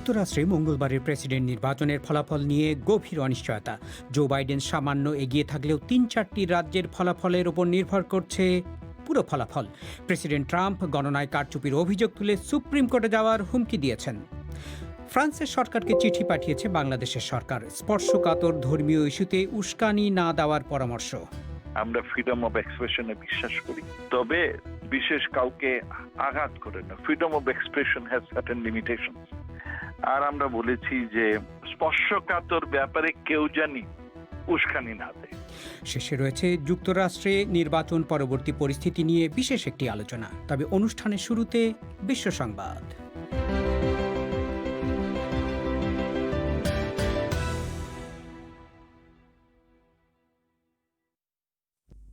যুক্তরাষ্ট্রে মঙ্গলবারের প্রেসিডেন্ট নির্বাচনের ফলাফল নিয়ে গভীর অনিশ্চয়তা। জো বাইডেন সামান্য এগিয়ে থাকলেও ৩-৪টি রাজ্যের ফলাফলের ওপর নির্ভর করছে পুরো ফলাফল। প্রেসিডেন্ট ট্রাম্প গণনায় কারচুপির অভিযোগ তুলে সুপ্রিম কোর্টে যাওয়ার হুমকি দিয়েছেন। ফ্রান্সের সরকারকে চিঠি পাঠিয়েছে বাংলাদেশের সরকার, স্পর্শকাতর ধর্মীয় ইস্যুতে উস্কানি না দেওয়ার পরামর্শ। আমরা ফ্রিডম অফ এক্সপ্রেশনে বিশ্বাস করি, তবে বিশেষ কাউকে আঘাত করে না। Freedom of expression has certain limitation. আর আমরা বলেছি যে স্পর্শকাতর ব্যাপারে কেউ জানি উস্কানি না দেয়। শেষে রয়েছে যুক্তরাষ্ট্রে নির্বাচন পরবর্তী পরিস্থিতি নিয়ে বিশেষ একটি আলোচনা। তবে অনুষ্ঠানের শুরুতে বিশ্ব সংবাদ।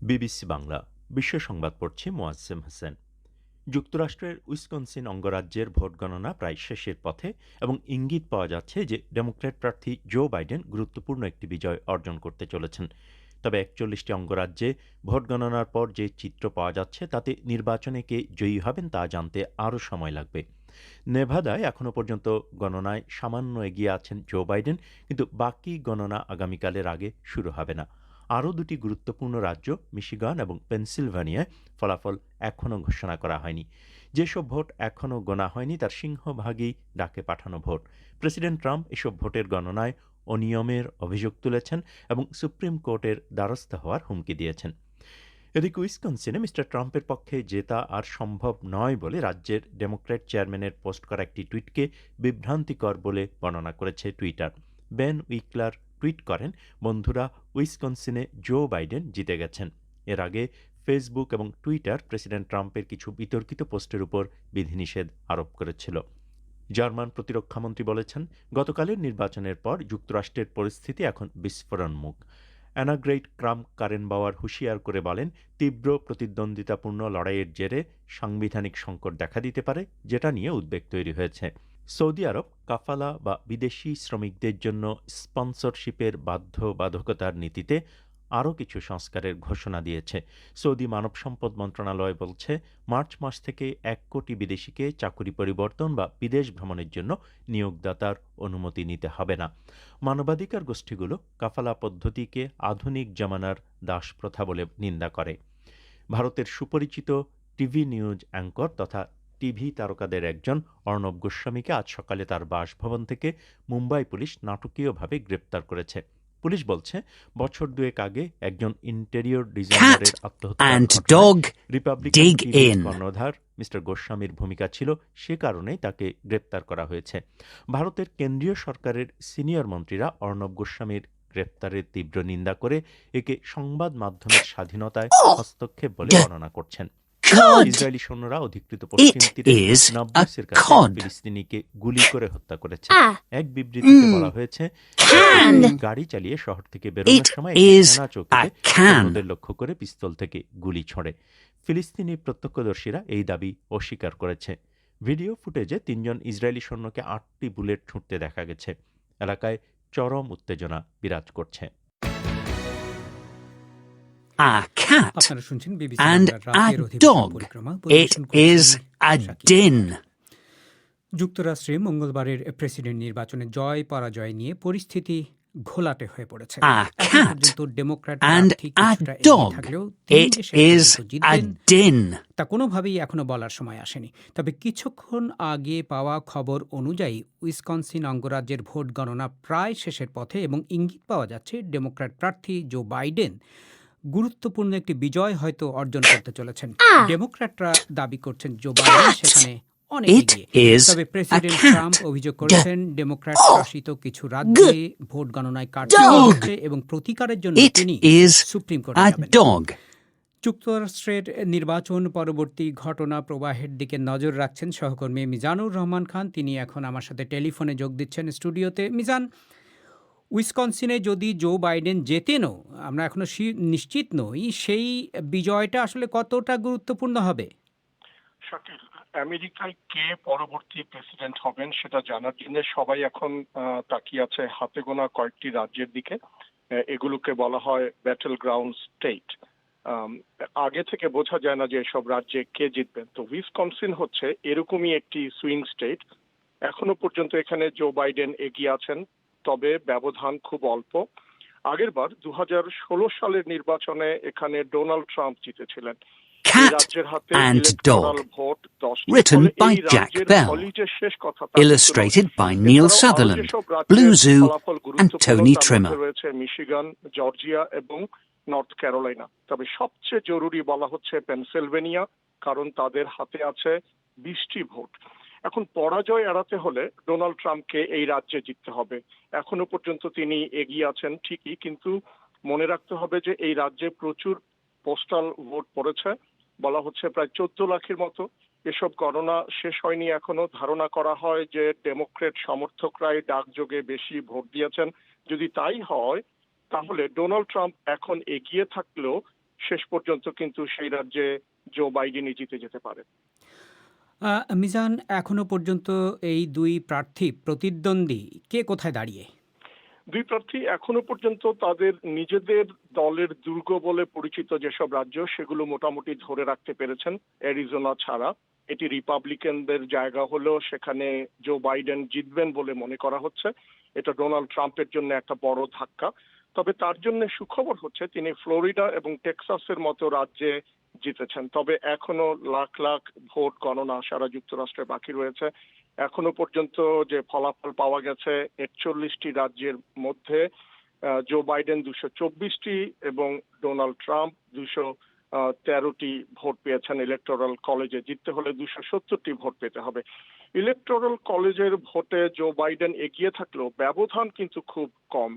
বিবিসি বাংলা বিশ্ব সংবাদ পড়ছে মোয়াজ্জেম হোসেন। যুক্তরাষ্ট্রের উইসকনসিন অঙ্গরাজ্যের ভোট গণনা প্রায় শেষের পথে এবং ইঙ্গিত পাওয়া যাচ্ছে যে ডেমোক্র্যাট প্রার্থী জো বাইডেন গুরুত্বপূর্ণ একটি বিজয় অর্জন করতে চলেছেন। তবে ৪১টি অঙ্গরাজ্যে ভোট গণনার পর যে চিত্র পাওয়া যাচ্ছে তাতে নির্বাচনে কে জয়ী হবেন তা জানতে আরও সময় লাগবে। নেভাদায় এখনও পর্যন্ত গণনায় সামান্য এগিয়ে আছেন জো বাইডেন, কিন্তু বাকি গণনা আগামীকালের আগে শুরু হবে না। আরও দুটি গুরুত্বপূর্ণ রাজ্য মিশিগান এবং পেনসিলভানিয়ায় ফলাফল এখনও ঘোষণা করা হয়নি। যেসব ভোট এখনও গোনা হয়নি তার সিংহভাগই ডাকে পাঠানো ভোট। প্রেসিডেন্ট ট্রাম্প এসব ভোটের গণনায় অনিয়মের অভিযোগ তুলেছেন এবং সুপ্রিম কোর্টের দ্বারস্থ হওয়ার হুমকি দিয়েছেন। এদিকে উইসকনসিনে মিস্টার ট্রাম্পের পক্ষে জেতা আর সম্ভব নয় বলে রাজ্যের ডেমোক্র্যাট চেয়ারম্যানের পোস্ট করা একটি টুইটকে বিভ্রান্তিকর বলে বর্ণনা করেছে টুইটার। বেন উইকলার টুইট করেন, বন্ধুরা, উইসকনসিনে জো বাইডেন জিতে গেছেন। এর আগে ফেসবুক এবং টুইটার প্রেসিডেন্ট ট্রাম্পের কিছু বিতর্কিত পোস্টের উপর বিধিনিষেধ আরোপ করেছিল। জার্মান প্রতিরক্ষামন্ত্রী বলেছেন, গতকালের নির্বাচনের পর যুক্তরাষ্ট্রের পরিস্থিতি এখন বিস্ফোরণমুখ। অ্যানাগ্রেইট ক্রাম কারেনবাওয়ার হুঁশিয়ার করে বলেন, তীব্র প্রতিদ্বন্দ্বিতাপূর্ণ লড়াইয়ের জেরে সাংবিধানিক সংকট দেখা দিতে পারে, যেটা নিয়ে উদ্বেগ তৈরি হয়েছে। সৌদি আরব কাফালা বা বিদেশি শ্রমিকদের জন্য স্পন্সরশিপের বাধ্যবাধকতার নীতিতে আরও কিছু সংস্কারের ঘোষণা দিয়েছে। সৌদি মানব সম্পদ মন্ত্রণালয় বলছে, মার্চ মাস থেকে ১ কোটি বিদেশিকে চাকুরি পরিবর্তন বা বিদেশ ভ্রমণের জন্য নিয়োগদাতার অনুমতি নিতে হবে না। মানবাধিকার গোষ্ঠীগুলো কাফালা পদ্ধতিকে আধুনিক জামানার দাসপ্রথা বলে নিন্দা করে। ভারতের সুপরিচিত টিভি নিউজ অ্যাঙ্কর তথা টিভি তারকাদের একজন অর্ণব গোস্বামীকে আজ সকালে তার বাসভবন থেকে মুম্বাই পুলিশ নাটকীয়ভাবে গ্রেপ্তার করেছে। পুলিশ বলছে, বছর দুয়েক আগে একজন ইন্টেরিয়র ডিজাইনারের আত্মহত্যার ঘটনায় রিপাবলিকান টিভির কর্ণধার মিস্টার গোস্বামীর ভূমিকা ছিল, সে কারণেই তাকে গ্রেপ্তার করা হয়েছে। ভারতের কেন্দ্রীয় সরকারের সিনিয়র মন্ত্রীরা অর্ণব গোস্বামীর গ্রেপ্তারের তীব্র নিন্দা করে একে সংবাদ মাধ্যমের স্বাধীনতায় হস্তক্ষেপ বলে বর্ণনা করছেন। ইসরায়েলি সৈন্যরা অধিকৃত পশ্চিম তীরে নাবলুসের কাছে ফিলিস্তিনিকে গুলি করে হত্যা করেছে। এক বিবৃতিতে বলা হয়েছে, গাড়ি চালিয়ে শহর থেকে বেরোনোর সময় সেনা চৌকিতে সৈন্যদের লক্ষ্য করে পিস্তল থেকে গুলি ছোড়ে। ফিলিস্তিনি প্রত্যক্ষদর্শীরা এই দাবি অস্বীকার করেছে। ভিডিও ফুটেজে ৩ জন ইসরায়েলি সৈন্যকে ৮টি বুলেট ছুঁড়তে দেখা গেছে। এলাকায় চরম উত্তেজনা বিরাজ করছে। A cat and a dog. It is a din. যুক্তরাষ্ট্রে মঙ্গলবারের প্রেসিডেন্ট নির্বাচনে জয় পরাজয় নিয়ে পরিস্থিতি ঘোলাটে হয়ে পড়েছে। A cat and a dog. It is a din. তা কোনোভাবেই এখনো বলার সময় আসেনি। তবে কিছুক্ষণ আগে পাওয়া খবর অনুযায়ী উইসকনসিন অঙ্গরাজ্যের ভোট গণনা প্রায় শেষের পথে এবং ইঙ্গিত পাওয়া যাচ্ছে ডেমোক্র্যাট প্রার্থী জো বাইডেন গুরুত্বপূর্ণ একটি বিজয় হয়তো অর্জন করতে চলেছেন। ডেমোক্র্যাটরা দাবি করছেন জো বাইডেন সেখানে অনেক এগিয়ে। তবে প্রেসিডেন্ট ট্রাম্প অভিযোগ করেছেন ডেমোক্র্যাট শাসিত কিছু রাজ্যে ভোট গণনায় কারচুপি হচ্ছে এবং প্রতিকারের জন্য তিনি সুপ্রিম কোর্টে যাবেন। যুক্তরাষ্ট্রের নির্বাচন পরবর্তী ঘটনা প্রবাহের দিকে নজর রাখছেন সহকর্মী মিজানুর রহমান খান। তিনি এখন আমার সাথে টেলিফোনে যোগ দিচ্ছেন স্টুডিওতে। মিজান, উইসকনসিনে যদি জো বাইডেন জেতেনও, আমরা এখনো নিশ্চিত নই, সেই বিজয়টা আসলে কতটা গুরুত্বপূর্ণ হবে? শাকিল, আমেরিকায় কে পরবর্তী প্রেসিডেন্ট হবেন সেটা জানার জন্য সবাই এখন তাকিয়ে আছে হাতে গোনা কয়েকটি রাজ্যের দিকে। এগুলোকে বলা হয় ব্যাটল গ্রাউন্ড স্টেট। আগে থেকে বোঝা যায় না যে এসব রাজ্যে কে জিতবেন। তো উইসকনসিন হচ্ছে এরকমই একটি সুইং স্টেট। এখনো পর্যন্ত এখানে জো বাইডেন এগিয়ে আছেন, তবে ব্যবধান খুব অল্প। আগেরবার 2016 সালের নির্বাচনে এখানে ডোনাল্ড ট্রাম্প জিতেছিলেন। এই Cat রাজ্যের হাতে and ইলেকটোরাল Dog, ভোট 10টি। written ফলে by এই Jack রাজ্যের Bell, কলিজের শেষ কথা illustrated by Neil এছাড়াও আরো Sutherland, যেসব Blue রাজ্যের Zoo ফলাফল and গুরুত্বপূর্ণ Tony তার মধ্যে Trimmer. রয়েছে মিশিগান, জর্জিয়া এবং নর্থ ক্যারোলাইনা। তবে সবচেয়ে জরুরি বলা হচ্ছে পেনসিলভেনিয়া, কারণ তাদের হাতে আছে 20টি ভোট। এখন পরাজয় এড়াতে হলে ডোনাল্ড ট্রাম্পকে এই রাজ্যে জিততে হবে। এখনো পর্যন্ত তিনি এগিয়ে আছেন ঠিকই, কিন্তু মনে রাখতে হবে যে এই রাজ্যে প্রচুর পোস্টাল ভোট পড়েছে, বলা হচ্ছে প্রায় 14 লাখের মতো। এসব গণনা শেষ হয়নি এখনো। ধারণা করা হয় যে ডেমোক্রেট সমর্থকরাই ডাকযোগে বেশি ভোট দিয়েছেন। যদি তাই হয় তাহলে ডোনাল্ড ট্রাম্প এখন এগিয়ে থাকলেও শেষ পর্যন্ত কিন্তু সেই রাজ্যে জো বাইডেনই জিতে যেতে পারে। মিজান, এখনো পর্যন্ত এই দুই প্রার্থী প্রতিদ্বন্দ্বী কে কোথায় দাঁড়িয়ে? দুই প্রার্থী এখনো পর্যন্ত তাদের নিজেদের দলের দুর্গ বলে পরিচিত যেসব রাজ্য সেগুলো মোটামুটি ধরে রাখতে পেরেছেন, অ্যারিজোনা ছাড়া। এটি রিপাবলিকানদের জায়গা হলেও সেখানে জো বাইডেন জিতবেন বলে মনে করা হচ্ছে। এটা ডোনাল্ড ট্রাম্পের জন্য একটা বড় ধাক্কা। তবে তার জন্য সুখবর হচ্ছে তিনি ফ্লোরিডা এবং টেক্সাসের মতো রাজ্যে জিতেছেন। তবে এখনো লাখ লাখ ভোট গণনা সারা যুক্তরাষ্ট্রে বাকি রয়েছে। এখনো পর্যন্ত যে ফলাফল পাওয়া গেছে 41টি রাজ্যের মধ্যে জো বাইডেন 224টি এবং ডোনাল্ড ট্রাম্প 213টি ভোট পেয়েছেন। ইলেকটোরাল কলেজে জিততে হলে 270টি ভোট পেতে হবে। ইলেকটোরাল কলেজের ভোটে জো বাইডেন এগিয়ে থাকলেও ব্যবধান কিন্তু খুব কম।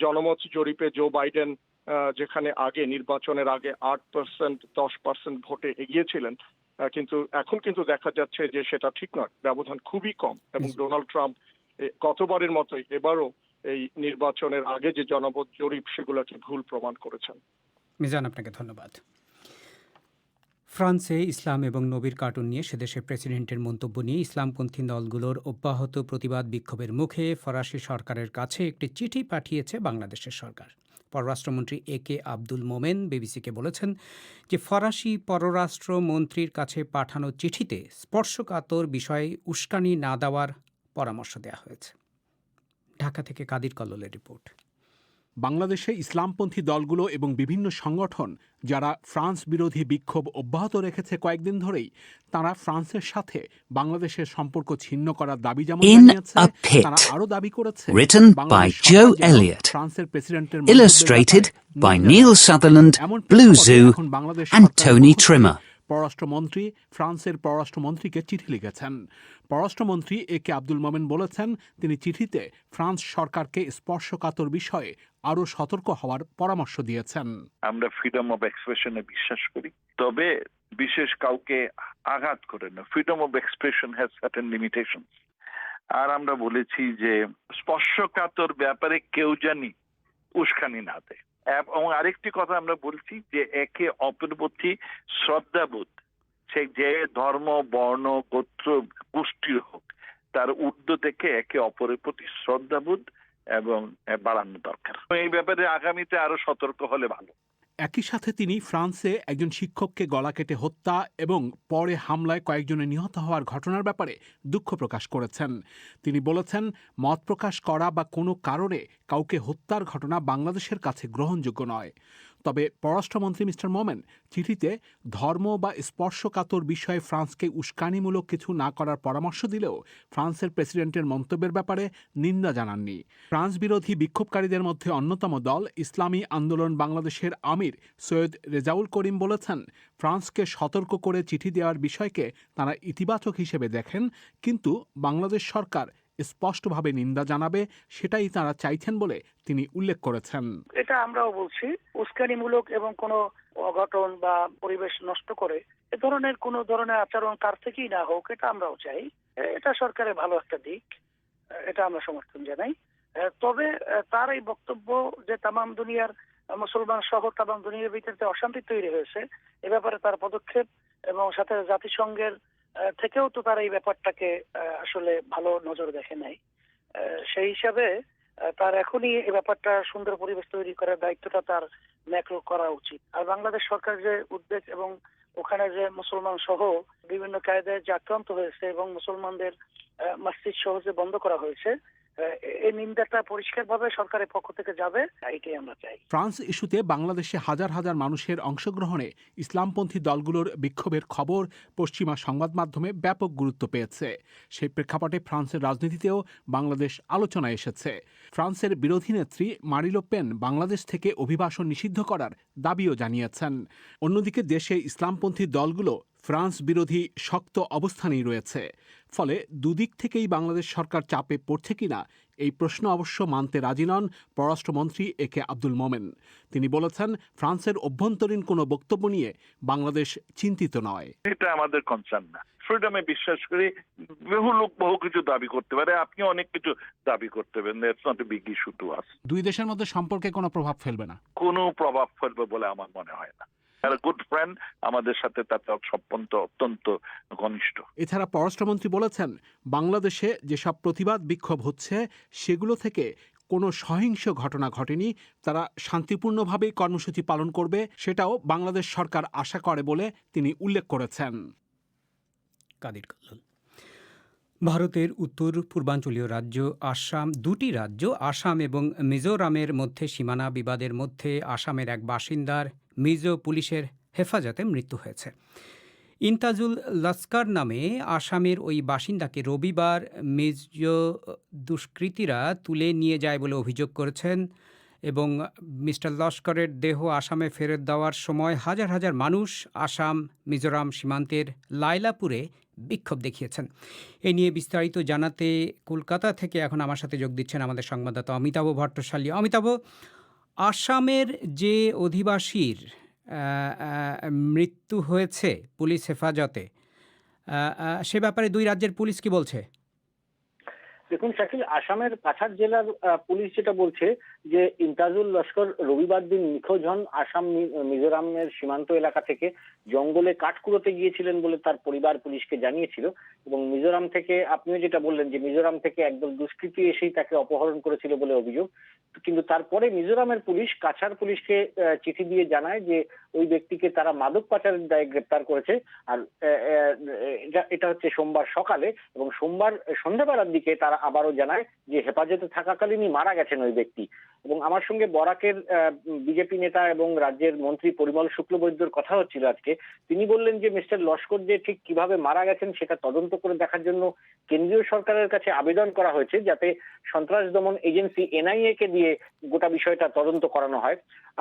জনমত জরিপে জো বাইডেন যেখানে আগে নির্বাচনের আগে 8%, 10% ভোটে এগিয়েছিলেন, কিন্তু এখন কিন্তু দেখা যাচ্ছে যে সেটা ঠিক নয়, ব্যবধান খুবই কম। এবং ডোনাল্ড ট্রাম্প গতবারের মতোই এবারও এই নির্বাচনের আগে যে জনমত জরিপ সেগুলোকে ভুল প্রমাণ করেছেন। মিজান, আপনাকে ধন্যবাদ। ফ্রান্সে ইসলাম এবং নবীর কার্টুন নিয়ে সেদেশের প্রেসিডেন্টের মন্তব্য নিয়ে ইসলামপন্থী দলগুলোর অব্যাহত প্রতিবাদ বিক্ষোভের মুখে ফরাসি সরকারের কাছে একটি চিঠি পাঠিয়েছে বাংলাদেশের সরকার। পররাষ্ট্রমন্ত্রী একে আব্দুল মোমেন বিবিসিকে বলেছেন যে ফরাসি পররাষ্ট্রমন্ত্রীর কাছে পাঠানো চিঠিতে স্পর্শকাতর বিষয়ে উস্কানি না দেওয়ার পরামর্শ দেওয়া হয়েছে। ঢাকা থেকে কাদির কল্লোলের রিপোর্ট। বাংলাদেশে ইসলামপন্থী দলগুলো এবং বিভিন্ন সংগঠন যারা ফ্রান্স বিরোধী বিক্ষোভ অব্যাহত রেখেছে কয়েকদিন ধরেই, তারা ফ্রান্সের সাথে বাংলাদেশের সম্পর্ক ছিন্ন করার দাবি যেমন জানিয়েছে, তারা আরো দাবি করেছে written by Joe Elliott, ফ্রান্সের প্রেসিডেন্টের illustrated by Neil Sutherland, Blue Zoo and Tony Trimmer. পররাষ্ট্রমন্ত্রী ফ্রান্সের পররাষ্ট্রমন্ত্রীকে চিঠি লিখেছেন। পররাষ্ট্রমন্ত্রী একে আব্দুল মোমেন বলেছেন তিনি চিঠিতে ফ্রান্স সরকারকে স্পর্শকাতর বিষয়ে আরো সতর্ক হওয়ার পরামর্শ দিয়েছেন। আমরা ফ্রিডম অফ এক্সপ্রেশনে বিশ্বাস করি, তবে বিশেষ কাউকে আঘাত করে না। Freedom of expression has certain limitations. আর আমরা বলেছি যে স্পর্শকাতর ব্যাপারে কেউ জানি উস্কানি না দেয়। এবং আরেকটি কথা আমরা বলছি যে একে অপরের প্রতি শ্রদ্ধাবোধ, সে যে ধর্ম, বর্ণ, গোত্র, গোষ্ঠীর হোক, তার ঊর্ধ্ব থেকে একে অপরের প্রতি শ্রদ্ধাবোধ এবং বাড়ানো দরকার। এই ব্যাপারে আগামীতে আরো সতর্ক হলে ভালো। একই সাথে তিনি ফ্রান্সে একজন শিক্ষককে গলা কেটে হত্যা এবং পরে হামলায় কয়েকজনের নিহত হওয়ার ঘটনার ব্যাপারে দুঃখ প্রকাশ করেছেন। তিনি বলেছেন, মত প্রকাশ করা বা কোনো কারণে কাউকে হত্যার ঘটনা বাংলাদেশের কাছে গ্রহণযোগ্য নয়। তবে পররাষ্ট্রমন্ত্রী মিস্টার মোমেন চিঠিতে ধর্ম বা স্পর্শকাতর বিষয়ে ফ্রান্সকে উস্কানিমূলক কিছু না করার পরামর্শ দিলেও ফ্রান্সের প্রেসিডেন্টের মন্তব্যের ব্যাপারে নিন্দা জানাননি। ফ্রান্স বিরোধী বিক্ষোভকারীদের মধ্যে অন্যতম দল ইসলামী আন্দোলন বাংলাদেশের আমির সৈয়দ রেজাউল করিম বলেছেন, ফ্রান্সকে সতর্ক করে চিঠি দেওয়ার বিষয়কে তারা ইতিবাচক হিসেবে দেখেন, কিন্তু বাংলাদেশ সরকার স্পষ্টভাবে নিন্দা জানাবে সেটাই তারা চাইছেন বলে তিনি উল্লেখ করেছেন। এটা আমরাও বলছি, উস্কানিমূলক এবং কোনো অঘটন বা পরিবেশ নষ্ট করে এ ধরনের কোনো ধরনের আচরণ কার থেকেই না হোক, এটা আমরাও চাই। এটা সরকারের ভালো একটা দিক, এটা আমরা সমর্থন জানাই। তবে তার এই বক্তব্য যে তামাম দুনিয়ার মুসলমান সহ তামাম দুনিয়ার ভিতরে অশান্তি তৈরি হয়েছে, এ ব্যাপারে তার পদক্ষেপ এবং সাথে জাতিসংঘের থেকেও তো তার এই ব্যাপারটাকে আসলে ভালো নজর দেখে নাই। সেই হিসাবে তার এখনই এই ব্যাপারটা সুন্দর পরিবেশ তৈরি করার দায়িত্বটা তার ম্যাক্রো করা উচিত। আর বাংলাদেশ সরকার যে উদ্বেগ এবং ওখানে যে মুসলমান সহ বিভিন্ন কায়দায় যে আক্রান্ত হয়েছে এবং মুসলমানদের মসজিদ সহ যে বন্ধ করা হয়েছে, এই নিন্দাটা পরিষ্কারভাবে সরকারের পক্ষ থেকে যাবে, এটাই আমরা চাই। ফ্রান্স ইস্যুতে বাংলাদেশে হাজার হাজার মানুষের অংশগ্রহণে ইসলামপন্থী দলগুলোর বিক্ষোভের খবর পশ্চিমা সংবাদ মাধ্যমে ব্যাপক গুরুত্ব পেয়েছে। সেই প্রেক্ষাপটে ফ্রান্সের রাজনীতিতেও বাংলাদেশ আলোচনায় এসেছে। ফ্রান্সের বিরোধী নেত্রী মারি লে পেন বাংলাদেশ থেকে অভিবাসন নিষিদ্ধ করার দাবিও জানিয়েছেন। অন্যদিকে দেশে ইসলামপন্থী দলগুলো ফ্রান্স বিরোধী শক্ত অবস্থানেই রয়েছে। ফলে দুদিক থেকেই বাংলাদেশ সরকার চাপে পড়ছে কিনা এই প্রশ্ন অবশ্য মানতে রাজি নন পররাষ্ট্রমন্ত্রী একে আব্দুল মোমেন। তিনি বলেছেন, ফ্রান্সের অভ্যন্তরীণ কোনো বক্তব্য নিয়ে বাংলাদেশ চিন্তিত নয়। এটা আমাদের কনসার্ন না। ফ্রিডমে বিশ্বাস করি। বহু লোক বহু কিছু দাবি করতে পারে, আপনি অনেক কিছু দাবি করতে পারেন। That's not a big issue to us. দুই দেশের মধ্যে সম্পর্কে কোনো প্রভাব ফেলবে না? কোনো প্রভাব ফেলবে বলে আমার মনে হয় না। গুড ফ্রেন্ড, আমাদের সাথে তাতে অত্যন্ত ঘনিষ্ঠ। এছাড়া পররাষ্ট্রমন্ত্রী বলেছেন, বাংলাদেশে যেসব প্রতিবাদ বিক্ষোভ হচ্ছে সেগুলো থেকে কোনো সহিংস ঘটনা ঘটেনি। তারা শান্তিপূর্ণভাবেই কর্মসূচি পালন করবে, সেটাও বাংলাদেশ সরকার আশা করে বলে তিনি উল্লেখ করেছেন। কাদির কল্লোল। ভারতের উত্তর পূর্বাঞ্চলীয় রাজ্য আসাম, দুটি রাজ্য আসাম এবং মিজোরামের মধ্যে সীমানা বিবাদের মধ্যে আসামের এক বাসিন্দার মিজো পুলিশের হেফাজতে মৃত্যু হয়েছে। ইন্তাজুল লস্কর নামে আসামের ওই বাসিন্দাকে রবিবার মিজো দুষ্কৃতীরা তুলে নিয়ে যায় বলে অভিযোগ করেছেন এবং মিস্টার লস্করের দেহ আসামে ফেরত দেওয়ার সময় হাজার হাজার মানুষ আসাম মিজোরাম সীমান্তের লাইলাপুরে বিক্ষোভ দেখিয়েছেন। এ নিয়ে বিস্তারিত জানাতে কলকাতা থেকে এখন আমার সাথে যোগ দিচ্ছেন আমাদের সংবাদদাতা অমিতাভ ভট্টশালী। অমিতাভ, আসামের যে অধিবাসীর মৃত্যু হয়েছে পুলিশ হেফাজতে, সে ব্যাপারে দুই রাজ্যের পুলিশ কি বলছে? দেখুন শাকিল, আসামের কাছাড় জেলার পুলিশ যেটা বলছে যে ইন্তাজুল লস্কর রবিবার দিন নিখোঁজ হন। আসাম মিজোরামের সীমান্ত এলাকা থেকে জঙ্গলে কাঠ কুড়োতে গিয়েছিলেন বলে তার পরিবার পুলিশকে জানিয়েছিল। এবং মিজোরাম থেকে, আপনিও যেটা বললেন যে মিজোরাম থেকে একদল দুষ্কৃতী এসেই তাকে অপহরণ করেছিল বলে অভিযোগ। কিন্তু তারপরে মিজোরামের পুলিশ কাছাড় পুলিশকে চিঠি দিয়ে জানায় যে ওই ব্যক্তিকে তারা মাদক পাচারের দায়ে গ্রেপ্তার করেছে। আর এটা হচ্ছে সোমবার সকালে, এবং সোমবার সন্ধ্যাবেলার দিকে তারা আবারও জানায় যে হেফাজতে থাকাকালীনই মারা গেছেন ওই ব্যক্তি। এবং আমার সঙ্গে বরাকের বিজেপি নেতা এবং রাজ্যের মন্ত্রী পরিমল শুক্লবৈদ্যর কথা হচ্ছিল আজকে। তিনি বললেন যে মিস্টার লস্কর যে ঠিক কিভাবে মারা গেছেন সেটা তদন্ত করে দেখার জন্য কেন্দ্রীয় সরকারের কাছে আবেদন করা হয়েছে, যাতে সন্ত্রাস দমন এজেন্সি এনআইএ কে দিয়ে গোটা বিষয়টা তদন্ত করানো হয়।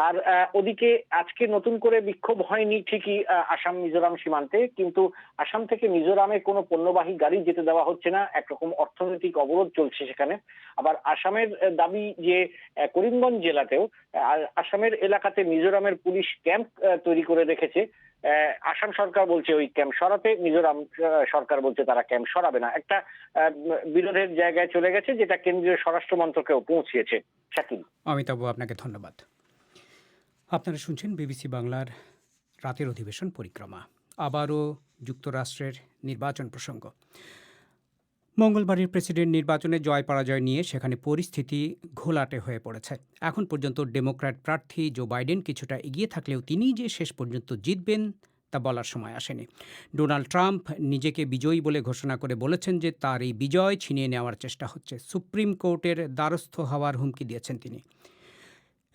আর ওদিকে আজকে নতুন করে বিক্ষোভ হয়নি ঠিকই আসাম মিজোরাম সীমান্তে, কিন্তু আসাম থেকে মিজোরামে কোনো পণ্যবাহী গাড়ি যেতে দেওয়া হচ্ছে না। একরকম অর্থনৈতিক অবরোধ চলছে সেখানে। আবার আসামের দাবি যে করিমগঞ্জ জেলাতেও আসামের এলাকাতে মিজোরামের পুলিশ ক্যাম্প তৈরি করে রেখেছে। আসাম সরকার বলছে ওই ক্যাম্প সরাতে, মিজোরাম সরকার বলছে তারা ক্যাম্প সরাবে না। একটা বিরোধের জায়গায় চলে গেছে, যেটা কেন্দ্রীয় স্বরাষ্ট্র মন্ত্রকেও পৌঁছিয়েছে। শাকিল। অমিতাভ, আপনাকে ধন্যবাদ। আপনারা শুনছেন বিবিসি বাংলার রাতের অধিবেশন পরিক্রমা। আবারও যুক্তরাষ্ট্রের নির্বাচন প্রসঙ্গ। মঙ্গলবারের প্রেসিডেন্ট নির্বাচনে জয় পরাজয় নিয়ে সেখানে পরিস্থিতি ঘোলাটে হয়ে পড়েছে। এখন পর্যন্ত ডেমোক্র্যাট প্রার্থী জো বাইডেন কিছুটা এগিয়ে থাকলেও তিনি যে শেষ পর্যন্ত জিতবেন তা বলার সময় আসেনি। ডোনাল্ড ট্রাম্প নিজেকে বিজয়ী বলে ঘোষণা করে বলেছেন যে তার এই বিজয় ছিনিয়ে নেওয়ার চেষ্টা হচ্ছে। সুপ্রিম কোর্টের দ্বারস্থ হওয়ার হুমকি দিয়েছেন তিনি।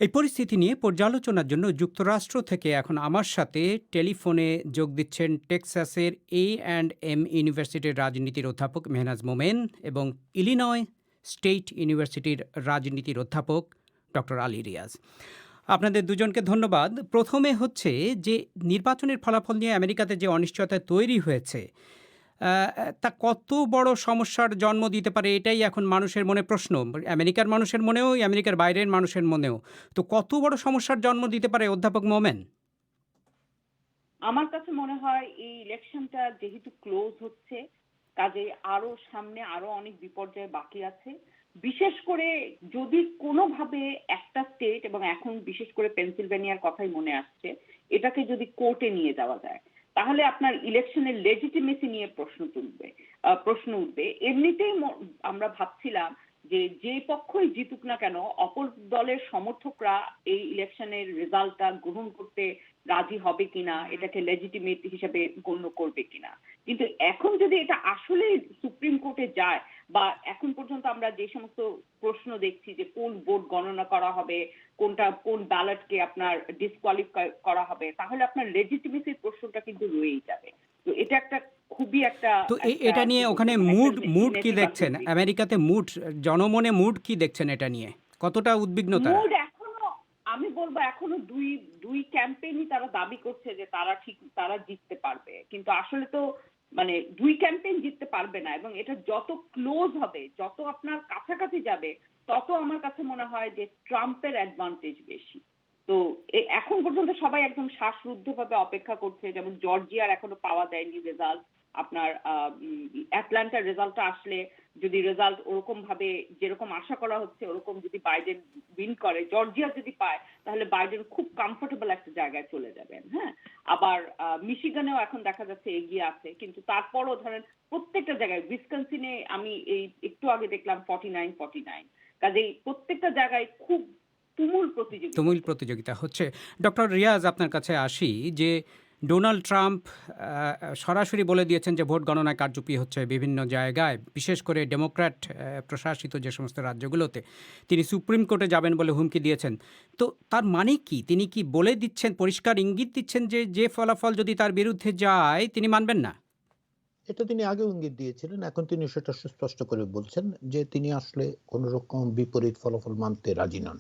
এই পরিস্থিতি নিয়ে পর্যালোচনার জন্য যুক্তরাষ্ট্র থেকে এখন আমার সাথে টেলিফোনে যোগ দিচ্ছেন টেক্সাসের A&M ইউনিভার্সিটির রাজনীতির অধ্যাপক মেহনাজ মোমেন এবং ইলিনয় স্টেট ইউনিভার্সিটির রাজনীতির অধ্যাপক ডক্টর আলী রিয়াজ। আপনাদের দুজনকে ধন্যবাদ। প্রথমে হচ্ছে যে নির্বাচনের ফলাফল নিয়ে আমেরিকাতে যে অনিশ্চয়তা তৈরি হয়েছে, তা কত বড় সমস্যার জন্ম দিতে পারে, এটাই এখন মানুষের মনে প্রশ্ন। আমেরিকার মানুষের মনেও, আমেরিকার বাইরের মানুষের মনেও। তো কত বড় সমস্যার জন্ম দিতে পারে অধ্যাপক মোমেন? আমার কাছে মনে হয় এই ইলেকশনটা যেহেতু ক্লোজ হচ্ছে, কাজে আরো সামনে আরো অনেক বিপর্যয় বাকি আছে। বিশেষ করে যদি কোনোভাবে একটা স্টেট, এবং এখন বিশেষ করে পেনসিলভেনিয়ার কথাই মনে আসছে, এটাকে যদি কোর্টে নিয়ে যাওয়া যায়, তাহলে আপনার ইলেকশনের লেজিটিমেসি নিয়ে প্রশ্ন উঠবে। এমনিতেই আমরা ভাবছিলাম যে পক্ষই জিতুক না কেন অপর দলের সমর্থকরা এই ইলেকশনের রেজাল্টটা গ্রহণ করতে রাজি হবে কিনা, এটাকে লেজিটিমেট হিসেবে গণ্য করবে কিনা। কিন্তু এখন যদি এটা আসলে সুপ্রিম কোর্টে যায়, বা এখন পর্যন্ত আমরা যে সমস্ত প্রশ্ন দেখছি যে কোন ভোট গণনা করা হবে, কোন ব্যালটকে আপনার ডিসকোয়ালিফাই করা হবে, তাহলে আপনার লেজিটিমেসির প্রশ্নটা কিন্তু রয়েই যাবে। তো এটা একটা খুবই একটা তো এটা নিয়ে ওখানে মুড কি দেখছেন আমেরিকাতে, জনমনে মুড কি দেখছেন এটা নিয়ে, কতটা উদ্বিগ্নতা? মুড এখনো, আমি বলবো এখনো দুই ক্যাম্পেইনই তারা দাবি করছে যে তারা জিততে পারবে, কিন্তু আসলে তো মানে দুই ক্যাম্পেইন জিততে পারবে না, এবং এটা যত ক্লোজ হবে, যত আপনার কাছাকাছি যাবে, তত আমার কাছে মনে হয় যে ট্রাম্পের অ্যাডভান্টেজ বেশি। তো এখন পর্যন্ত সবাই একদম শ্বাসরুদ্ধভাবে অপেক্ষা করছে, যেমন জর্জিয়ার এখনো পাওয়া যায়নি রেজাল্ট, আপনার অ্যাটলান্টার রেজাল্টটা আসলে যদি রেজাল্ট ওরকম ভাবে যেরকম আশা করা হচ্ছে ওরকম যদি বাইডেন উইন করে, জর্জিয়া যদি পায়, তাহলে বাইডেন খুব কমফোর্টেবল একটা জায়গায় চলে যাবেন। হ্যাঁ, আবার মিশিগানেও এখন দেখা যাচ্ছে এগিয়ে আছে, কিন্তু তারপরও ধরেন প্রত্যেকটা জায়গায়, উইসকনসিনে আমি এই একটু আগে দেখলাম 49-49, কাজেই প্রত্যেকটা জায়গায় খুব তুমুল প্রতিযোগিতা হচ্ছে। ডক্টর রিয়াজ, আপনার কাছে আসি যে ডোনাল্ড ট্রাম্প সরাসরি বলে দিয়েছেন যে ভোট গণনায় কারচুপি হচ্ছে বিভিন্ন জায়গায়, বিশেষ করে ডেমোক্র্যাট প্রশাসিত যে সমস্ত রাজ্যগুলোতে। তিনি সুপ্রিম কোর্টে যাবেন বলে হুমকি দিয়েছেন। তো তার মানে কি, তিনি কি বলে দিচ্ছেন, পরিষ্কার ইঙ্গিত দিচ্ছেন যে ফলাফল যদি তার বিরুদ্ধে যায় তিনি মানবেন না? এটা তিনি আগেও ইঙ্গিত দিয়েছিলেন, এখন তিনি সেটা সুস্পষ্ট করে বলছেন যে তিনি আসলে কোন রকম বিপরীত ফলাফল মানতে রাজি নন,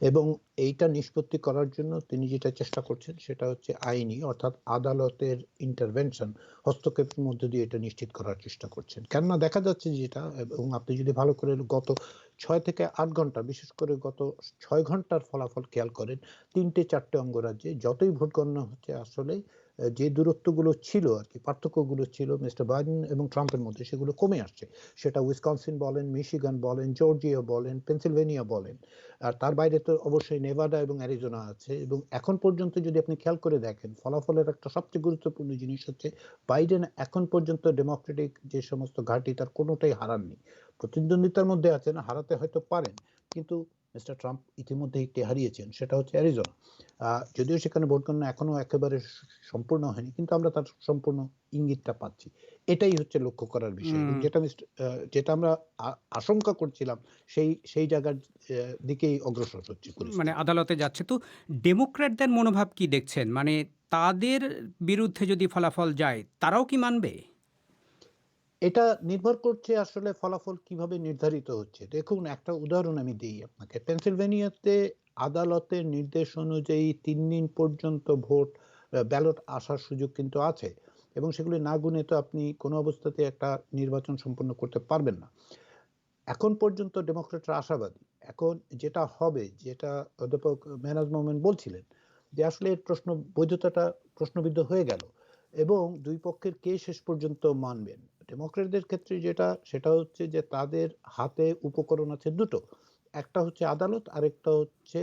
এবং এইটা নিষ্পত্তি করার জন্য তিনি যেটা চেষ্টা করছেন সেটা হচ্ছে আইনি, অর্থাৎ আদালতের ইন্টারভেনশন, হস্তক্ষেপের মধ্যে দিয়ে এটা নিশ্চিত করার চেষ্টা করছেন। কেননা দেখা যাচ্ছে যেটা, এবং আপনি যদি ভালো করে গত 6 থেকে 8 ঘন্টা, বিশেষ করে গত 6 ঘন্টার ফলাফল খেয়াল করেন, 3-4টে অঙ্গরাজ্যে যতই ভোট গণনা হচ্ছে, আসলে যে দূরত্বগুলো ছিল আর কি, পার্থক্যগুলো ছিল মিস্টার বাইডেন এবং ট্রাম্পের মধ্যে, সেগুলো কমে আসছে। সেটা উইসকনসিন বলেন, মিশিগান বলেন, জর্জিয়া বলেন, পেনসিলভেনিয়া বলেন, আর তার বাইরে তো অবশ্যই নেভাডা এবং অ্যারিজোনা আছে। এবং এখন পর্যন্ত যদি আপনি খেয়াল করে দেখেন, ফলাফলের একটা সবচেয়ে গুরুত্বপূর্ণ জিনিস হচ্ছে বাইডেন এখন পর্যন্ত ডেমোক্রেটিক যে সমস্ত ঘাঁটি তার কোনোটাই হারাননি। প্রতিদ্বন্দ্বিতার মধ্যে আছেন, হারাতে হয়তো পারেন, কিন্তু মিস্টার ট্রাম্প ইতিমধ্যে একটি হারিয়েছেন, সেটা হচ্ছে অ্যারিজোনা। যদিও সেখানে ভোট গণনা এখনো একেবারে সম্পূর্ণ হয়নি, কিন্তু আমরা তার সম্পূর্ণ ইঙ্গিতটা পাচ্ছি। এটাই হচ্ছে লক্ষ্য করার বিষয়, এবং যেটা আমরা আশঙ্কা করছিলাম সেই জায়গার দিকেই অগ্রসর হচ্ছে পরিস্থিতি। মানে আদালতে যাচ্ছে। তো ডেমোক্র্যাটদের মনোভাব কি দেখছেন? মানে তাদের বিরুদ্ধে যদি ফলাফল যায় তারাও কি মানবে? এটা নির্ভর করছে আসলে ফলাফল কিভাবে নির্ধারিত হচ্ছে। দেখুন, একটা উদাহরণ আমি দিই আপনাকে। পেনসিলভেনিয়াতে আদালতের নির্দেশ অনুযায়ী 3 দিন পর্যন্ত ব্যালট আসার সুযোগ কিন্তু আছে, এবং সেগুলি না গুনে তো আপনি কোনো অবস্থাতে একটা নির্বাচন সম্পন্ন করতে পারবেন না। এখন পর্যন্ত ডেমোক্রেটরা আশাবাদী। এখন যেটা হবে, যেটা অধ্যাপক মেহনাজ মোমেন বলছিলেন, যে আসলে এর বৈধতাটা প্রশ্নবিদ্ধ হয়ে গেল, এবং দুই পক্ষের কে শেষ পর্যন্ত মানবেন। ডেমোক্রেটদের ক্ষেত্রে সেটা হচ্ছে যে তাদের হাতে উপকরণ আছে দুটো, একটা হচ্ছে আদালত, আরেকটা হচ্ছে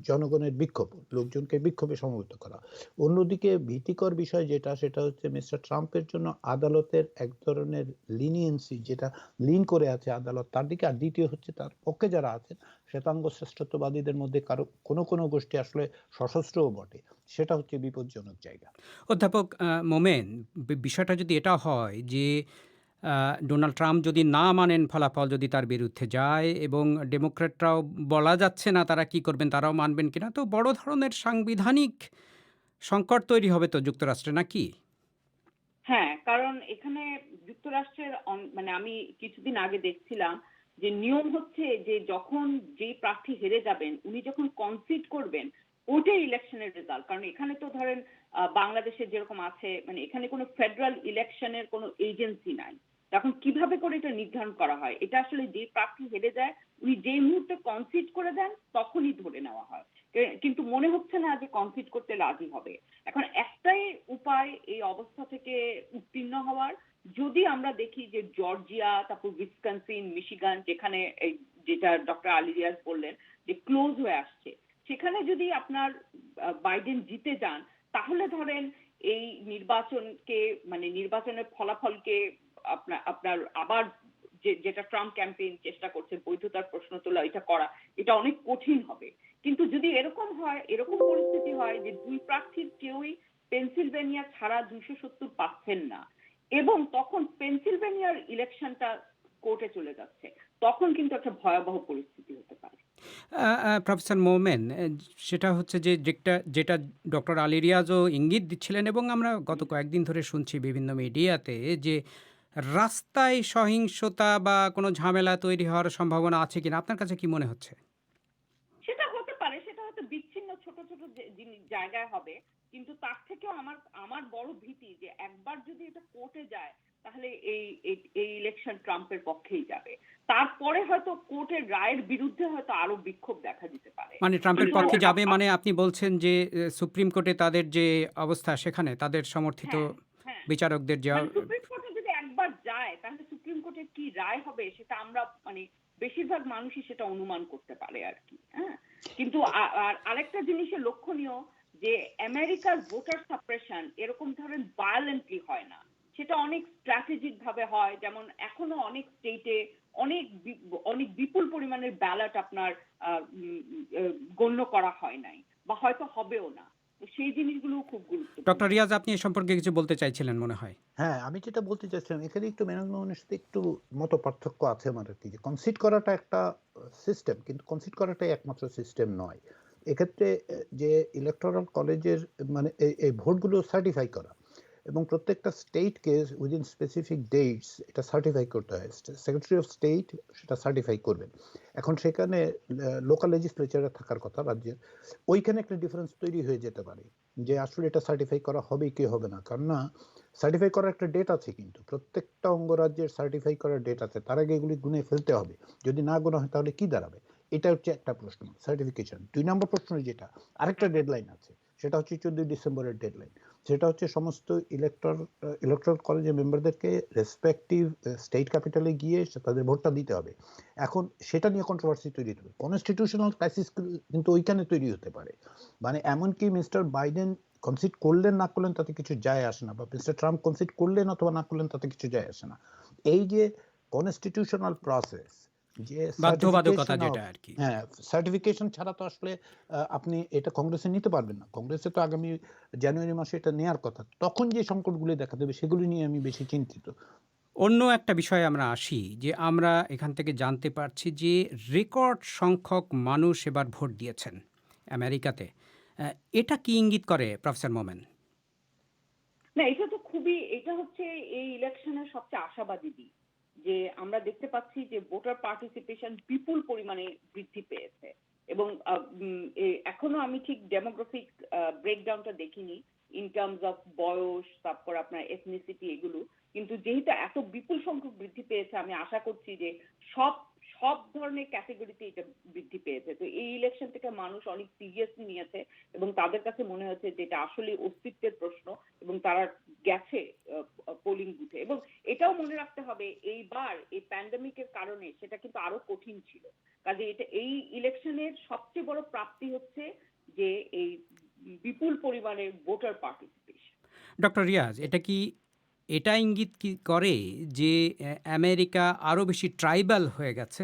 জনগণের বিক্ষোভ, লোকজনকে বিক্ষোভে সমবেত করা। অন্যদিকে ভীতিকর বিষয় সেটা হচ্ছে মিস্টার ট্রাম্পের জন্য আদালতের এক ধরনের লিনিয়েন্সি, যেটা লিন করে আছে আদালত তার দিকে, আর দ্বিতীয় হচ্ছে তার পক্ষে যারা আছেন শ্বেতাঙ্গ শ্রেষ্ঠত্ববাদীদের মধ্যে কোনো গোষ্ঠী আসলে সশস্ত্রও বটে, সেটা হচ্ছে বিপজ্জনক জায়গা। অধ্যাপক মোমেন, বিষয়টা যদি এটা হয় যে ডোনাল্ড ট্রাম্প যদি না মানেন, ফলাফল যদি তার বিরুদ্ধে যায়, এবং ডেমোক্র্যাটরাও বলা যাচ্ছে না তারা কি করবেন, তারাও মানবেন কিনা, তো বড় ধরনের সাংবিধানিক সংকট তৈরি হবে তো যুক্তরাষ্ট্রে, নাকি? হ্যাঁ, কারণ এখানে যুক্তরাষ্ট্রের মানে আমি কিছুদিন আগে দেখছিলাম যে নিয়ম হচ্ছে যে যখন যে প্রার্থী হেরে যাবেন উনি যখন কনসিড করবেন ওটাই ইলেকশনের রেজাল্ট। কারণ এখানে তো ধরেন বাংলাদেশে যেরকম আছে, মানে এখানে কোনো ফেডারেল ইলেকশনের কোনো এজেন্সি নাই। তখন কিভাবে করে এটা নির্ধারণ করা হয়? এটা আসলে যে প্রার্থী হেরে যায় উনি যে মুহূর্তে কনসিড করে দেন তখনই ধরে নেওয়া হয়, কিন্তু মনে হচ্ছে না যে কনসিড করতে রাজি হবে। এখন একটাই উপায় এই অবস্থা থেকে উত্তীর্ণ হওয়ার, যদি আমরা দেখি যে জর্জিয়া, তারপর উইসকনসিন, মিশিগান, যেখানে যেটা ডক্টর আলী রিয়াজ বললেন যে ক্লোজ হয়ে আসছে, সেখানে যদি আপনার বাইডেন জিতে যান, তাহলে ধরেন এই নির্বাচনকে, মানে নির্বাচনের ফলাফলকে আপনার আবার যেটা ট্রাম্প ক্যাম্পেইন চেষ্টা করছে বৈধতার প্রশ্ন তোলা, এটা করা, এটা অনেক কঠিন হবে। কিন্তু যদি এরকম পরিস্থিতি হয় যে দুই প্রার্থীর কেউই পেনসিলভেনিয়া ছাড়া 270 পাচ্ছেন না, এবং তখন পেনসিলভেনিয়ার ইলেকশনটা কোর্টে চলে যাচ্ছে, তখন কিন্তু একটা ভয়াবহ পরিস্থিতি হতে পারে। প্রফেসর মোমেন, সেটা হচ্ছে যে যেটা ডক্টর আলী রিয়াজও ইঙ্গিত দিচ্ছিলেন এবং আমরা গত কয়েকদিন ধরে শুনছি বিভিন্ন মিডিয়াতে, যে রাস্তায় সহিংসতা বা কোনো ঝামেলা তৈরি হওয়ার সম্ভাবনা আছে কিনা, আপনার কাছে কি মনে হচ্ছে? সেটা হতে পারে, সেটা হয়তো বিচ্ছিন্ন ছোট ছোট জায়গায় হবে, কিন্তু তার থেকেও আমার বড় ভীতি যে একবার যদি এটা কোর্টে যায় তাহলে এই ইলেকশন ট্রাম্পের পক্ষেই যাবে। তারপরে হয়তো কোর্টের রায়ের বিরুদ্ধে হয়তো আরো বিক্ষোভ দেখা দিতে পারে। মানে ট্রাম্পের পক্ষে যাবে, মানে আপনি বলছেন যে সুপ্রিম কোর্টে তাদের যে অবস্থা, সেখানে তাদের সমর্থিত হ্যাঁ, বিচারকদের যে মানে সুপ্রিম কোর্টে যদি একবার যায় তাহলে সুপ্রিম কোর্টের কি রায় হবে সেটা আমরা মানে বেশিরভাগ মানুষই সেটা অনুমান করতে পারে আর কি। হ্যাঁ, কিন্তু আর আরেকটা জিনিসের লক্ষণীয় যে আমেরিকার ভোটার সাপ্রেশন এরকম ধরনের ভায়োলেন্টলি হয় না, সেটা অনেক স্ট্র্যাটেজিক ভাবে হয়। যেমন এখনো অনেক স্টেটে অনেক বিপুল পরিমাণের ব্যালট আপনার গণ্য করা হয় নাই বা হয়তো হবেও না। তো সেই জিনিসগুলো খুব গুরুত্বপূর্ণ। ডক্টর রিয়াজ, আপনি এ সম্পর্কে কিছু বলতে চাইছিলেন মনে হয়। হ্যাঁ, আমি যেটা বলতে চাচ্ছিলাম এখানে একটু মেননের সাথে একটু মত পার্থক্য আছে আমার আর কি, যে কনসিড করাটা একটা সিস্টেম, কিন্তু কনসিড করাটাই একমাত্র সিস্টেম নয়। এক্ষেত্রে যে ইলেকটোরাল কলেজের মানে এই ভোটগুলো সার্টিফাই করা এবং প্রত্যেকটা স্টেটকে উইদিন স্পেসিফিক ডেটস এটা সার্টিফাই করতে হয়। সেক্রেটারি অফ স্টেট সেটা সার্টিফাই করবেন। এখন সেখানে লোকাল লেজিসলেচারে থাকার কথা রাজ্যের, ওইখানে একটা ডিফারেন্স তৈরি হয়ে যেতে পারে যে আসলে এটা সার্টিফাই করা হবে কি হবে না। কারণ না, সার্টিফাই করার একটা ডেট আছে, কিন্তু প্রত্যেকটা অঙ্গরাজ্যের সার্টিফাই করার ডেট আছে, তার আগে এগুলি গুনে ফেলতে হবে। যদি না গোনা হয় তাহলে কি দাঁড়াবে? এটা হচ্ছে একটা প্রশ্ন, সার্টিফিকেশন। 2 নম্বর প্রশ্ন যেটা, আরেকটা ডেডলাইন আছে, সেটা হচ্ছে 14 ডিসেম্বরের ডেডলাইন। সেটা হচ্ছে সমস্ত ইলেকট্রাল কলেজের মেম্বারদেরকে রেসপেক্টিভ স্টেট ক্যাপিটালে গিয়ে তাদের ভোটটা দিতে হবে। এখন সেটা নিয়ে কন্ট্রোভার্সি তৈরি হতে পারে, কনস্টিটিউশনাল ক্রাইসিস কিন্তু ওইখানে তৈরি হতে পারে। মানে এমনকি মিস্টার বাইডেন কনসিড করলেন না করলেন তাতে কিছু যায় আসে না, বা মিস্টার ট্রাম্প কনসিড করলেন অথবা না করলেন তাতে কিছু যায় আসে না। এই যে কনস্টিটিউশনাল প্রসেস, যে বাধ্যবাধকতা যেটা আর কি। হ্যাঁ, সার্টিফিকেশন ছাড়া তো আসলে আপনি এটা কংগ্রেসে নিতে পারবেন না। কংগ্রেসে তো আগামী জানুয়ারি মাসে এটা নেওয়ার কথা। তখন যে সংকটগুলি দেখা দেবে সেগুলি নিয়ে আমি বেশি চিন্তিত। অন্য একটা বিষয়ে আমরা আসি, যে আমরা এখান থেকে জানতে পারছি যে রেকর্ড সংখ্যক মানুষ এবার ভোট দিয়েছেন আমেরিকাতে। এটা কি ইঙ্গিত করে প্রফেসর মোমেন? না, এটা হচ্ছে এই ইলেকশনের সবচেয়ে আশাবাদী দিক, যে আমরা দেখতে পাচ্ছি যে ভোটার পার্টিসিপেশন বিপুল পরিমাণে বৃদ্ধি পেয়েছে। এবং এখনো আমি ঠিক ডেমোগ্রাফিক ব্রেকডাউনটা দেখিনি ইন টার্মস অফ বয়স, তারপর আপনার এথনিসিটি, এগুলো। কিন্তু যেহেতু এত বিপুল সংখ্যক বৃদ্ধি পেয়েছে, আমি আশা করছি যে সব ধরনের ক্যাটেগরিতে এটা বৃদ্ধি পেয়েছে। তো এই ইলেকশন থেকে মানুষ অনেক সিরিয়াসলি নিয়েছে এবং তাদের কাছে মনে হচ্ছে যে এটা আসলে অস্তিত্বের প্রশ্ন, এবং তারা গেছে পোলিং বুথে। এবং এটাও মনে রাখতে হবে, এইবার এই প্যান্ডেমিকের কারণে সেটা কিন্তু আরো কঠিন ছিল। কাজে এই ইলেকশনের সবচেয়ে বড় প্রাপ্তি হচ্ছে যে এই বিপুল পরিমাণে ভোটার পার্টিসিপেশন। ডক্টর রিয়াজ, এটা ইঙ্গিত কি করে যে আমেরিকা আরও বেশি ট্রাইবাল হয়ে গেছে,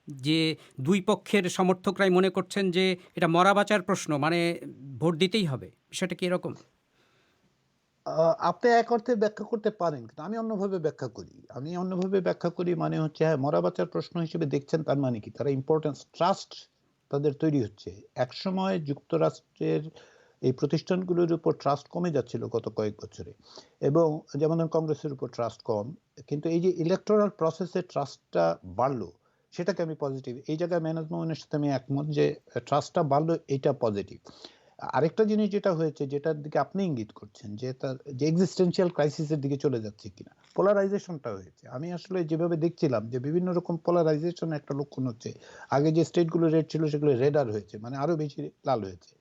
যে দুই পক্ষের সমর্থকরাই মনে করছেন যে এটা মরা বাঁচার প্রশ্ন, মানে ভোট দিতেই হবে? বিষয়টা কি এরকম? আপনি এক অর্থে ব্যাখ্যা করতে পারেন, কিন্তু আমি অন্যভাবে ব্যাখ্যা করি। মানে হচ্ছে, হ্যাঁ, মরা বাঁচার প্রশ্ন হিসেবে দেখছেন, তার মানে কি তারা ইম্পর্টেন্স, ট্রাস্ট তাদের তৈরি হচ্ছে। একসময় যুক্তরাষ্ট্রের এই প্রতিষ্ঠানগুলোর উপর ট্রাস্ট কমে যাচ্ছিল গত কয়েক বছরে, এবং যেমন কংগ্রেসের উপর ট্রাস্ট কম, কিন্তু এই যে ইলেকটোরাল প্রসেসে ট্রাস্টটা বাড়লো, সেটাকে আমি পজিটিভ। এই জায়গায় ম্যানেজমেন্টের সাথে আমি একমত যে ট্রাস্টটা বাড়লো, এটা পজিটিভ। আরেকটা জিনিস যেটা হয়েছে, যেটার দিকে আপনি ইঙ্গিত করছেন, যে তার যে এক্সিস্টেন্সিয়াল ক্রাইসিসের দিকে চলে যাচ্ছে কিনা, পোলারাইজেশনটা হয়েছে। আমি আসলে যেভাবে দেখছিলাম যে বিভিন্ন রকম পোলারাইজেশন একটা লক্ষণ হচ্ছে। আগে যে স্টেটগুলো রেড ছিল সেগুলো রেডার হয়েছে, মানে আরো বেশি লাল হয়েছে।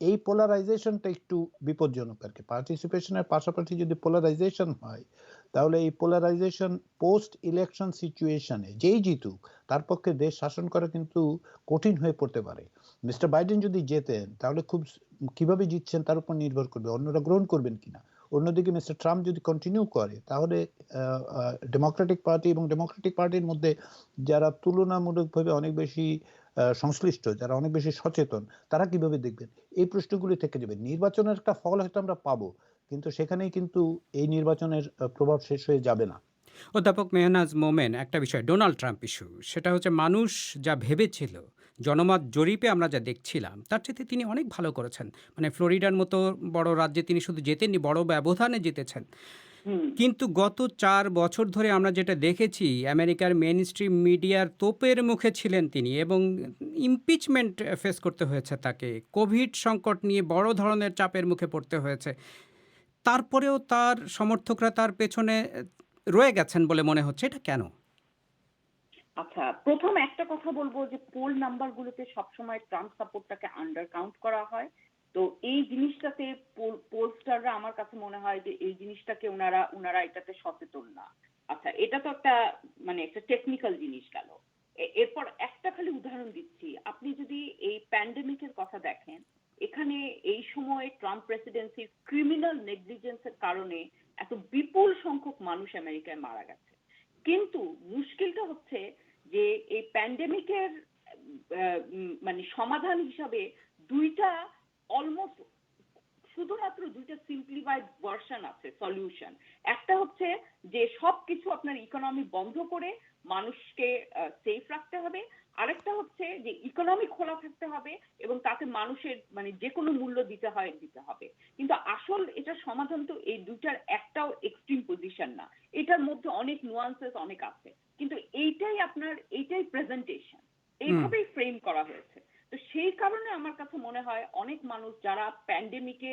এই পোলারাইজেশনটা একটু বিপজ্জনক আর কি। পার্টিসিপেশনের পাশাপাশি যদি পোলারাইজেশন হয়, তাহলে এই পোলারাইজেশন পোস্ট ইলেকশন সিচুয়েশনে যেই জিতুক তার পক্ষে দেশ শাসন করা কিন্তু কঠিন হয়ে পড়তে পারে। মিস্টার বাইডেন যদি জেতেন, তাহলে কিভাবে জিতছেন তার উপর নির্ভর করবে অন্যরা গ্রহণ করবেন কিনা। অন্যদিকে মিস্টার ট্রাম্প যদি কন্টিনিউ করে তাহলে ডেমোক্রেটিক পার্টি এবং ডেমোক্রেটিক পার্টির মধ্যে যারা তুলনামূলকভাবে অনেক বেশি সংশ্লিষ্ট, যারা অনেক বেশি সচেতন, তারা কিভাবে দেখবেন? এই প্রশ্নগুলি থেকে যাবে। নির্বাচনের একটা ফল হয়তো আমরা পাবো, কিন্তু সেখানেই কিন্তু এই নির্বাচনের প্রভাব শেষ হয়ে যাবে না। অধ্যাপক মেহনাজ মোমেন, একটা বিষয় ডোনাল্ড ট্রাম্প ইস্যু, সেটা হচ্ছে মানুষ যা ভেবেছিল, জনমত জরিপে আমরা যা দেখছিলাম তার চেয়ে তিনি অনেক ভালো করেছেন। মানে ফ্লোরিডার মতো বড় রাজ্যে তিনি শুধু জেতেননি, বড় ব্যবধানে জিতেছেন। কিন্তু গত 4 বছর ধরে আমরা যেটা দেখেছি, আমেরিকার মেইন স্ট্রিম মিডিয়ার তোপের মুখে ছিলেন তিনি এবং ইমপিচমেন্ট ফেস করতে হয়েছে তাকে, কোভিড সংকট নিয়ে বড় ধরনের চাপের মুখে পড়তে হয়েছে। তারপরেও তার সমর্থকরা তার পেছনে রয়ে গেছেন বলে মনে হচ্ছে। এটা কেন? আচ্ছা, প্রথম একটা কথা বলবো যে পোল নাম্বারগুলোতে সবসময় ট্রাম্প সাপোর্টটাকে আন্ডার কাউন্ট করা হয়। তো এই জিনিসটাতে পোলস্টাররা, আমার কাছে মনে হয় যে এই জিনিসটাকে ওনারা এটাতে সচেতন না। আচ্ছা, এটা তো একটা মানে একটা টেকনিক্যাল জিনিস গেল। এরপর একটা খালি উদাহরণ দিচ্ছি, আপনি যদি এই প্যান্ডেমিকের কথা দেখেন, এখানে এই সময় ট্রাম্প প্রেসিডেন্সির ক্রিমিনাল নেগলিজেন্সের কারণে এত বিপুল সংখ্যক মানুষ আমেরিকায় মারা গেছে। কিন্তু মুশকিলটা হচ্ছে যে এই প্যান্ডেমিকের মানে সমাধান হিসাবে দুইটা অলমোস্ট শুধুমাত্র দুইটা সিম্পলিফাইড ভার্সন আছে সলিউশন। একটা হচ্ছে যে সবকিছু আপনার ইকোনমি বন্ধ করে মানুষকে সেফ রাখতে হবে, আরেকটা হচ্ছে যে ইকোনমি খোলা থাকতে হবে এবং তাতে মানুষের মানে যে কোনো মূল্য দিতে হবে। কিন্তু আসল এটা সমাধান তো এই দুইটার একটাও এক্সট্রিম পজিশন না, এটার মধ্যে অনেক নুয়ান্সেস অনেক আছে। কিন্তু এইটাই প্রেজেন্টেশন, এইভাবেই ফ্রেম করা হয়েছে। তো সেই কারণে আমার কাছে মনে হয় অনেক মানুষ যারা প্যান্ডেমিকে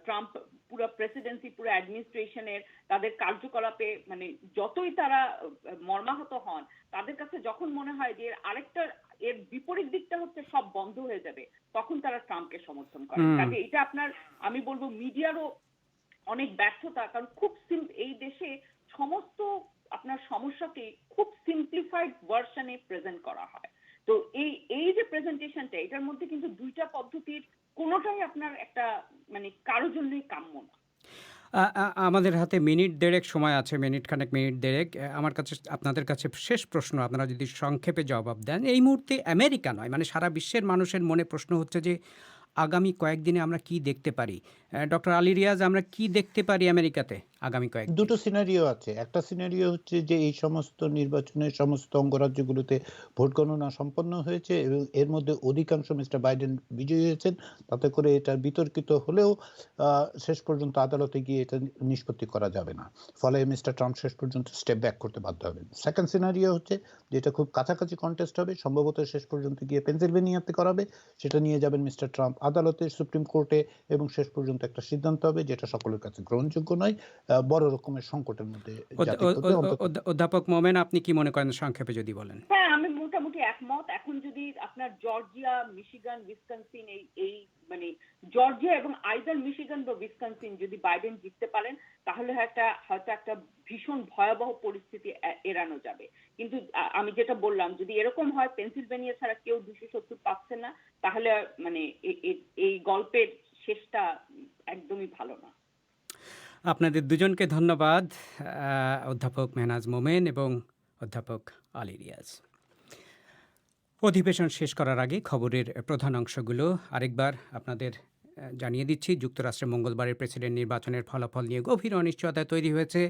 ট্রাম্প পুরো প্রেসিডেন্সি, পুরো অ্যাডমিনিস্ট্রেশনের তাদের কার্যকলাপে মানে যতই তারা মর্মাহত হন, তাদের কাছে যখন মনে হয় যে এর বিপরীত দিকটা হচ্ছে সব বন্ধ হয়ে যাবে, তখন তারা ট্রাম্পকে সমর্থন করে। কাজে এটা আমি বলবো মিডিয়ারও অনেক ব্যর্থতা, কারণ এই দেশে সমস্ত আপনার সমস্যাকে খুব সিম্পলিফাইড ভার্সনে প্রেজেন্ট করা হয়। তো এই যে প্রেজেন্টেশনটা, এটার মধ্যে কিন্তু দুইটা পদ্ধতির কোনোটাই আপনার একটা মানে কারোর জন্যই কাম্য না। আমাদের হাতে মিনিট দেড়েক সময় আছে, মিনিট দেড়েক। আমার কাছে আপনাদের কাছে শেষ প্রশ্ন, আপনারা যদি সংক্ষেপে জবাব দেন। এই মুহূর্তে আমেরিকা নয়, মানে সারা বিশ্বের মানুষের মনে প্রশ্ন হচ্ছে যে আগামী কয়েকদিনে আমরা কি দেখতে পারি? ডক্টর আলী রিয়াজ, আমরা কি দেখতে পারি আমেরিকাতে আগামী কয়েকদিন? দুটো সিনারিও আছে। একটা সিনারিও হচ্ছে যে এই সমস্ত নির্বাচনের সমস্ত অঙ্গরাজ্যগুলোতে ভোট গণনা সম্পন্ন হয়েছে এবং এর মধ্যে অধিকাংশ মিস্টার বাইডেন বিজয়ী হয়েছেন, তাতে করে এটা বিতর্কিত হলেও শেষ পর্যন্ত আদালতে গিয়ে এটা নিষ্পত্তি করা যাবে না, ফলে মিস্টার ট্রাম্প শেষ পর্যন্ত স্টেপ ব্যাক করতে বাধ্য হবেন। সেকেন্ড সিনারিও হচ্ছে যেটা খুব কাছাকাছি কন্টেস্ট হবে, সম্ভবত শেষ পর্যন্ত গিয়ে পেনসিলভেনিয়াতে করাবে, সেটা নিয়ে যাবেন মিস্টার ট্রাম্প আদালতে, সুপ্রিম কোর্টে, এবং শেষ পর্যন্ত একটা সিদ্ধান্ত হবে যেটা সকলের কাছে গ্রহণযোগ্য নয়, বড় রকমের সংকটের মধ্যে অধ্যাপক মোমেন, আপনি কি মনে করেন সংক্ষেপে যদি বলেন? হ্যাঁ, আমি মোটামুটি একমত। এখন যদি আপনার জর্জিয়া, মিশিগান, উইসকনসিন এই মানে জর্জিয়া এবং আইদার মিশিগান বা উইসকনসিন যদি বাইডেন জিততে পারেন, তাহলে হয়তো একটা ভীষণ ভয়াবহ পরিস্থিতি এড়ানো যাবে। কিন্তু আমি যেটা বললাম, যদি এরকম হয় পেনসিলভেনিয়া ছাড়া কেউ 270 পাচ্ছে না, তাহলে মানে এই গল্পের শেষটা একদমই ভালো না। আপনাদের দুজনকে ধন্যবাদ, অধ্যাপক মেহনাজ মোমেন এবং অধ্যাপক আলী রিয়াজ। অধিবেশন শেষ করার আগে খবরের প্রধান অংশগুলো আরেকবার আপনাদের জানিয়ে দিচ্ছি। যুক্তরাষ্ট্রে মঙ্গলবারের প্রেসিডেন্ট নির্বাচনের ফলাফল নিয়ে গভীর অনিশ্চয়তা তৈরি হয়েছে।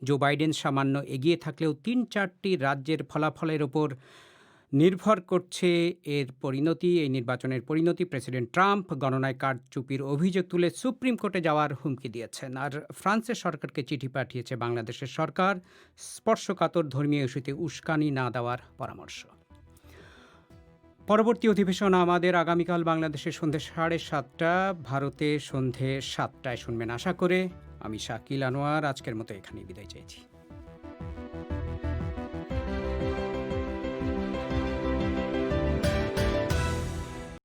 জো বাইডেন সামান্য এগিয়ে থাকলেও 3-4টি রাজ্যের ফলাফলের ওপর নির্ভর করছে এই নির্বাচনের পরিণতি। প্রেসিডেন্ট ট্রাম্প গণনায় কারচুপির অভিযোগ তুলে সুপ্রিম কোর্টে যাওয়ার হুমকি দিয়েছেন। আর ফ্রান্সের সরকারকে চিঠি পাঠিয়েছে বাংলাদেশের সরকার, স্পর্শকাতর ধর্মীয় ইস্যুতে উস্কানি না দেওয়ার পরামর্শ। পরবর্তী অধিবেশন আমাদের আগামীকাল বাংলাদেশে সন্ধ্যে 7:30, ভারতে সন্ধ্যে 7টায় শুনবেন আশা করে। আমি শাকিল আনোয়ার আজকের মতো এখানেই বিদায় চাইছি।